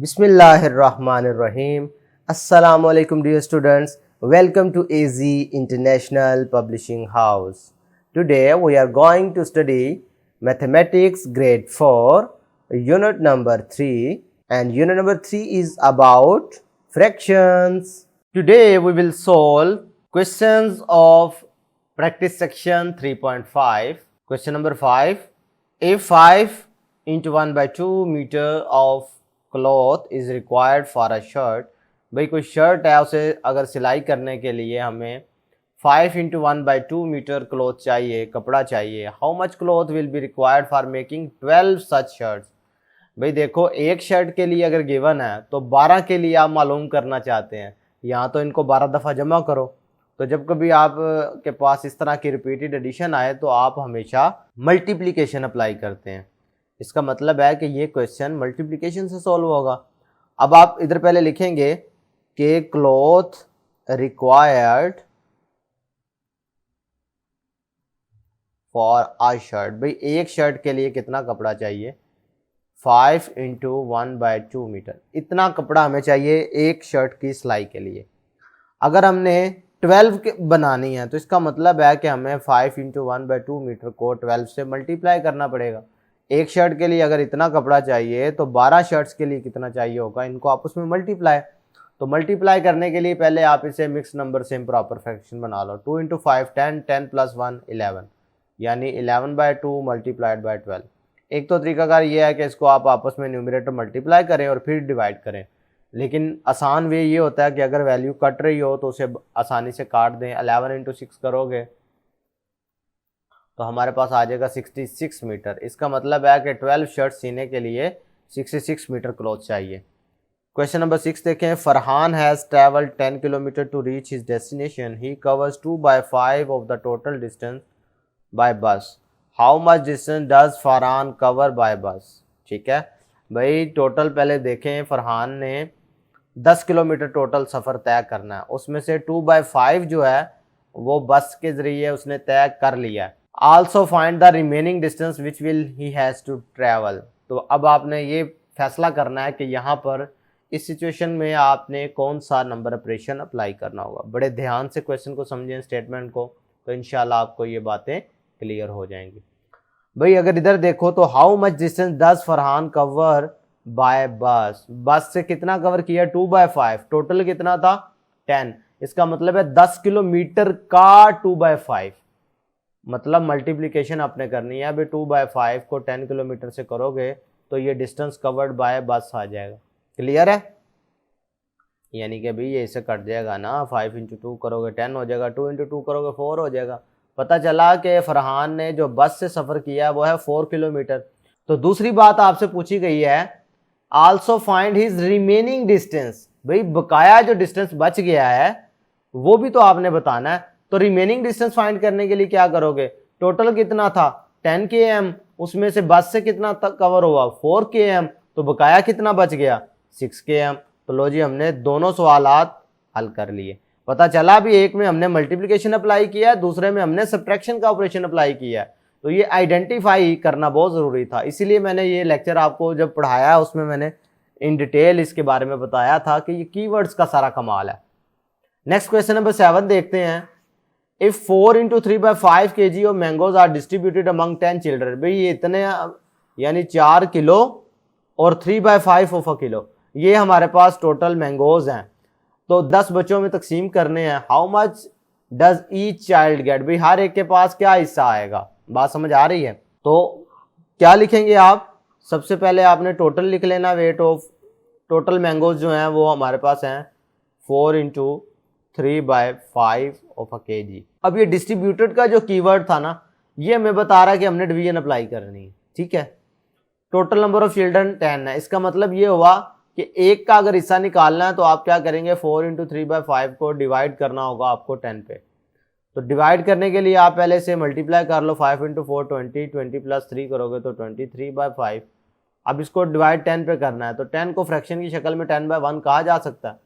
Bismillahirrahmanirrahim. Assalamu alaikum dear students. Welcome to AZ International Publishing House. Today we are going to study Mathematics grade 4 unit number 3, and unit number 3 is about fractions. Today we will solve questions of practice section 3.5. Question number 5. If 5 into 1 by 2 meter of cloth is required for a shirt, भाई कोई shirt है उसे अगर सिलाई करने के लिए हमें 5 into 1 by 2 मीटर क्लॉथ चाहिए, कपड़ा चाहिए। How much cloth will be required for making 12 such shirts. भाई देखो, एक शर्ट के लिए अगर गिवन है तो 12 के लिए आप मालूम करना चाहते हैं। यहाँ तो इनको 12 दफ़ा जमा करो। तो जब कभी आप के पास इस तरह की रिपीटेड एडिशन आए तो आप हमेशा मल्टीप्लिकेशन अप्लाई करते हैं। इसका मतलब है कि ये क्वेश्चन मल्टीप्लिकेशन से सॉल्व होगा। अब आप इधर पहले लिखेंगे कि cloth required for a shirt. भाई एक शर्ट के लिए कितना कपड़ा चाहिए? 5 into 1 by 2 मीटर। इतना कपड़ा हमें चाहिए एक शर्ट की सिलाई के लिए। अगर हमने 12 बनानी है तो इसका मतलब है कि हमें 5 into 1 by 2 मीटर को 12 से मल्टीप्लाई करना पड़ेगा। एक शर्ट के लिए अगर इतना कपड़ा चाहिए तो 12 शर्ट्स के लिए कितना चाहिए होगा, इनको आपस में मल्टीप्लाई। तो मल्टीप्लाई करने के लिए पहले आप इसे मिक्स नंबर से इम्प्रॉपर फ्रैक्शन बना लो। 2 into 5 10, 10 plus 1 11, यानी 11 by 2 मल्टीप्लाइड बाई 12। एक तो तरीकाकार ये है कि इसको आप आपस में न्यूमरेटर मल्टीप्लाई करें और फिर डिवाइड करें, लेकिन आसान वे ये होता है कि अगर वैल्यू कट रही हो तो उसे आसानी से काट दें। 11 into 6 करोगे तो हमारे पास आ जाएगा 66 मीटर। इसका मतलब है कि 12 शर्ट सीने के लिए 66 मीटर क्लॉथ चाहिए। क्वेश्चन नंबर 6 देखें। Farhan has travelled 10 kilometre to reach his destination. He covers 2/5 of the total distance by bus. How much distance does Farhan cover by bus? ठीक है भाई, टोटल पहले देखें। फरहान ने 10 किलोमीटर टोटल सफ़र तय करना है, उसमें से 2/5 जो है वो बस के ज़रिए उसने तय कर लिया है। Also find the remaining distance which will he has to travel. तो अब आपने ये फैसला करना है कि यहाँ पर इस सिचुएशन में आपने कौन सा नंबर ऑपरेशन अप्लाई करना होगा। बड़े ध्यान से क्वेश्चन को समझें, स्टेटमेंट को, तो इंशाल्लाह आपको ये बातें क्लियर हो जाएंगी। भाई अगर इधर देखो तो how much distance does Farhan cover by बस। बस से कितना कवर किया? 2/5। टोटल कितना था? 10। इसका मतलब है 10 किलोमीटर का 2/5। मतलब मल्टीप्लिकेशन आपने करनी है। अभी 2/5 को 10 किलोमीटर से करोगे तो ये डिस्टेंस कवर्ड बाय बस आ जाएगा। क्लियर है? यानी कि अभी ये इससे कट जाएगा ना। 5 into 2 करोगे 10 हो जाएगा, 2 into 2 करोगे 4 हो जाएगा। पता चला कि फरहान ने जो बस से सफ़र किया वो है 4 किलोमीटर। तो दूसरी बात आपसे पूछी गई है, also find his remaining distance. भाई बकाया जो डिस्टेंस बच गया है वो भी तो आपने बताना है। तो रिमेनिंग डिस्टेंस फाइंड करने के लिए क्या करोगे? टोटल कितना था? 10 km। उसमें से बस से कितना तक कवर हुआ? 4 km। तो बकाया कितना बच गया? 6 km। तो लो जी, हमने दोनों सवालात हल कर लिए। पता चला भी एक में हमने मल्टीप्लिकेशन अप्लाई किया है, दूसरे में हमने सब्ट्रैक्शन का ऑपरेशन अप्लाई किया है। तो ये आइडेंटिफाई करना बहुत ज़रूरी था। इसीलिए मैंने ये लेक्चर आपको जब पढ़ाया उसमें मैंने इन डिटेल इसके बारे में बताया था कि ये कीवर्ड्स का सारा कमाल है। नेक्स्ट क्वेश्चन नंबर 7 देखते हैं। If 4 into 3/5 kg of mangoes are distributed among 10 children। भाई ये इतने यानी 4 किलो और 3/5 ऑफ अ किलो, ये हमारे पास टोटल मैंगोज हैं। तो 10 बच्चों में तकसीम करने हैं। How much does each child gate? भाई हर एक के पास क्या हिस्सा आएगा? बात समझ आ रही है? तो क्या लिखेंगे आप? सबसे पहले आपने टोटल लिख लेना। वेट ऑफ टोटल मैंगोज जो हैं वो हमारे पास हैं 4 into 3/5 ऑफ अ केजी। अब ये डिस्ट्रीब्यूटेड का जो कीवर्ड था ना, ये हमें बता रहा है कि हमने डिवीजन अप्लाई करनी है। ठीक है, टोटल नंबर ऑफ चिल्ड्रन 10 है। इसका मतलब ये हुआ कि एक का अगर हिस्सा निकालना है तो आप क्या करेंगे? 4 into 3/5 को डिवाइड करना होगा आपको 10 पे। तो डिवाइड करने के लिए आप पहले से मल्टीप्लाई कर लो। 5 into 4 20, 20 plus 3 करोगे तो 23/5। अब इसको डिवाइड 10 पे करना है तो 10 को फ्रैक्शन की शक्ल में 10/1 कहा जा सकता है।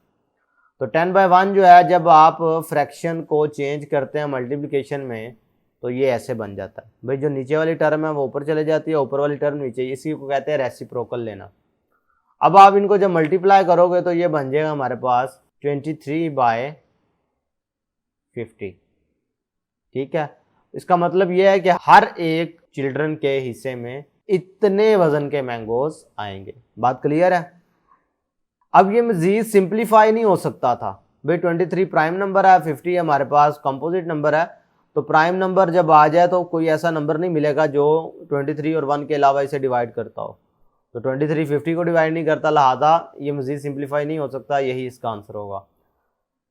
तो 10/1 जो है, जब आप फ्रैक्शन को चेंज करते हैं मल्टीप्लिकेशन में तो ये ऐसे बन जाता है। भाई जो नीचे वाली टर्म है वो ऊपर चले जाती है, ऊपर वाली टर्म नीचे। इसी को कहते हैं रेसिप्रोकल लेना। अब आप इनको जब मल्टीप्लाई करोगे तो ये बन जाएगा हमारे पास 23/50। ठीक है, इसका मतलब ये है कि हर एक चिल्ड्रन के हिस्से में इतने वजन के मैंगोज आएंगे। बात क्लियर है? अब ये मजीद सिंप्लीफाई नहीं हो सकता था भाई, 23 प्राइम नंबर है, 50 हमारे पास कंपोजिट नंबर है, तो प्राइम नंबर जब आ जाए तो कोई ऐसा नंबर नहीं मिलेगा जो 23 और 1 के अलावा इसे डिवाइड करता हो। तो 23 50 को डिवाइड नहीं करता, लिहाजा ये मजीद सिंप्लीफाई नहीं हो सकता, यही इसका आंसर होगा।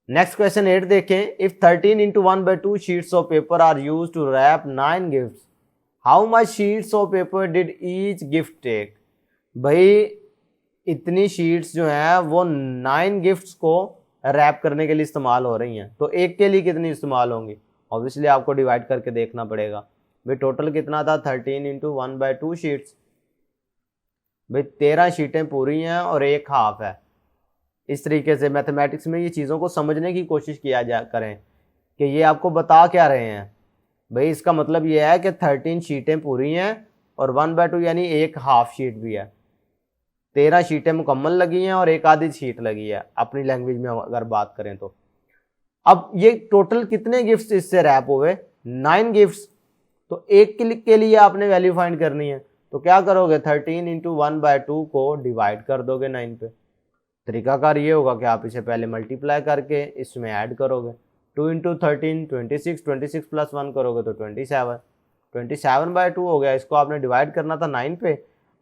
नेक्स्ट क्वेश्चन 8 देखें। If 13 into 1/2 sheets of paper are use to wrap 9 gift, how much sheets of paper did each gift take. भाई इतनी शीट्स जो हैं वो 9 गिफ्ट्स को रैप करने के लिए इस्तेमाल हो रही हैं, तो एक के लिए कितनी इस्तेमाल होंगी? ऑब्वियसली आपको डिवाइड करके देखना पड़ेगा। भाई टोटल कितना था? 13 into 1/2 शीट्स। भाई 13 शीटें पूरी हैं और एक हाफ है। इस तरीके से मैथमेटिक्स में ये चीज़ों को समझने की कोशिश किया जा करें कि ये आपको बता क्या रहे हैं। भाई इसका मतलब ये है कि 13 शीटें पूरी हैं और 1/2 यानी एक हाफ शीट भी है। 13 शीटें मुकम्मल लगी हैं और एक आधी शीट लगी है, अपनी लैंग्वेज में अगर बात करें तो। अब ये टोटल कितने गिफ्ट्स इससे रैप हुए? 9 गिफ्ट्स। तो एक के लिए आपने वैल्यू फाइंड करनी है, तो क्या करोगे? 13 into 1/2 को डिवाइड कर दोगे 9 पे। तरीकाकार ये होगा कि आप इसे पहले मल्टीप्लाई करके इसमें ऐड करोगे। 2 into 13 26, 26 + 1 करोगे तो 27, 27/2 हो गया। इसको आपने डिवाइड करना था 9 पे।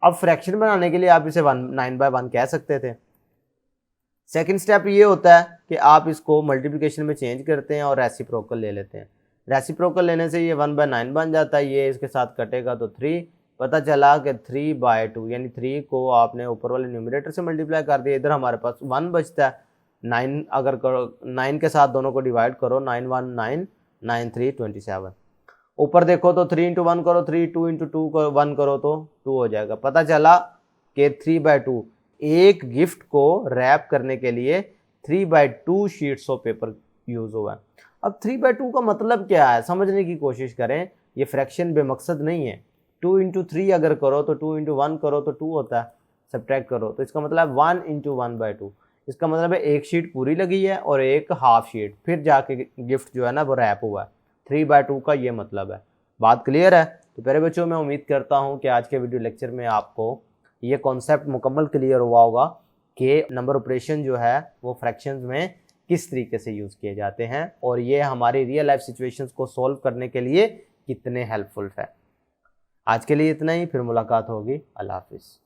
अब फ्रैक्शन बनाने के लिए आप इसे 9/1 कह सकते थे। सेकंड स्टेप ये होता है कि आप इसको मल्टीप्लिकेशन में चेंज करते हैं और रेसिप्रोकल ले लेते हैं। रेसिप्रोकल लेने से ये 1/9 बन जाता है, ये इसके साथ कटेगा तो 3। पता चला कि 3/2 यानी 3 को आपने ऊपर वाले न्यूमरेटर से मल्टीप्लाई कर दिया, इधर हमारे पास 1 बचता है। 9 अगर करो 9 के साथ दोनों को डिवाइड करो, 9 1 9, 9 3 27। ऊपर देखो तो 3 into 1 करो 3, 2 into 2 1 करो तो 2 हो जाएगा। पता चला कि 3/2 एक गिफ्ट को रैप करने के लिए 3/2 शीट्स ऑफ पेपर यूज हुआ है। अब 3/2 का मतलब क्या है समझने की कोशिश करें। ये फ्रैक्शन बेमकसद नहीं है। 2 into 3 अगर करो तो 2 into 1 करो तो 2 होता है, सब्ट्रैक्ट करो तो इसका मतलब 1 into 1/2। इसका मतलब है एक शीट पूरी लगी है और एक हाफ शीट, फिर जाके गिफ्ट जो है ना वो रैप हुआ है। 3/2 का ये मतलब है। बात क्लियर है? तो प्यारे बच्चों, मैं उम्मीद करता हूँ कि आज के वीडियो लेक्चर में आपको ये कॉन्सेप्ट मुकम्मल क्लियर हुआ होगा कि नंबर ऑपरेशन जो है वो फ्रैक्शंस में किस तरीके से यूज़ किए जाते हैं और ये हमारी रियल लाइफ सिचुएशंस को सॉल्व करने के लिए कितने हेल्पफुल है। आज के लिए इतना ही, फिर मुलाकात होगी। अल्लाह हाफिज़।